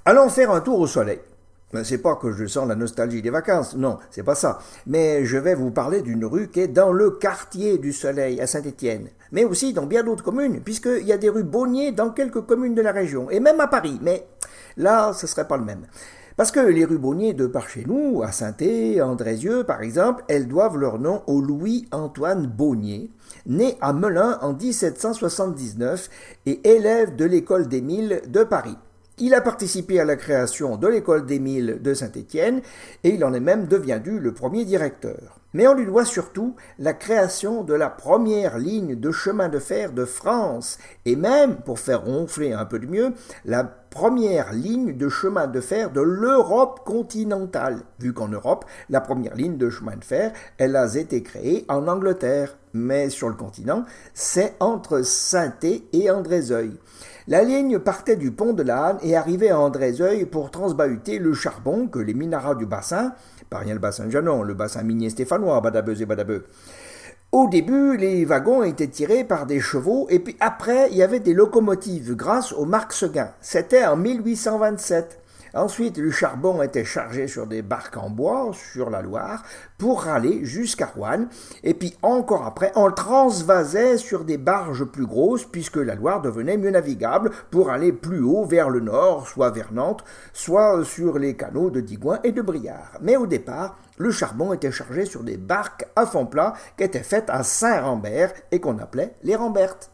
Allons faire un tour au soleil. C'est pas que je sens la nostalgie des vacances, non, c'est pas ça. Mais je vais vous parler d'une rue qui est dans le quartier du Soleil à Saint-Étienne, mais aussi dans bien d'autres communes, puisqu'il y a des rues Bonnier dans quelques communes de la région, et même à Paris, mais là, ce serait pas le même. Parce que les rues Bonnier de par chez nous, à Saint-É, à Andrézieux par exemple, elles doivent leur nom au Louis-Antoine Bonnier, né à Melun en 1779 et élève de l'école d'Émile de Paris. Il a participé à la création de l'école d'Émile de Saint-Étienne et il en est même devenu le premier directeur. Mais on lui doit surtout la création de la première ligne de chemin de fer de France et même, pour faire ronfler un peu de mieux, la première ligne de chemin de fer de l'Europe continentale, vu qu'en Europe, la première ligne de chemin de fer, elle a été créée en Angleterre, mais sur le continent, c'est entre Saint-É et Andrézeuil. La ligne partait du pont de la Hanne et arrivait à Andrézeuil pour transbahuter le charbon que les minarats du bassin, pas rien le bassin de Janon, le bassin minier stéphanois, Badabeuse et Badabeu. Au début, les wagons étaient tirés par des chevaux et puis après, il y avait des locomotives grâce au Marc Seguin. C'était en 1827. Ensuite, le charbon était chargé sur des barques en bois sur la Loire pour aller jusqu'à Roanne. Et puis encore après, on le transvasait sur des barges plus grosses puisque la Loire devenait mieux navigable pour aller plus haut vers le nord, soit vers Nantes, soit sur les canaux de Digoin et de Briard. Mais au départ, le charbon était chargé sur des barques à fond plat qui étaient faites à Saint-Rambert et qu'on appelait les Rambertes.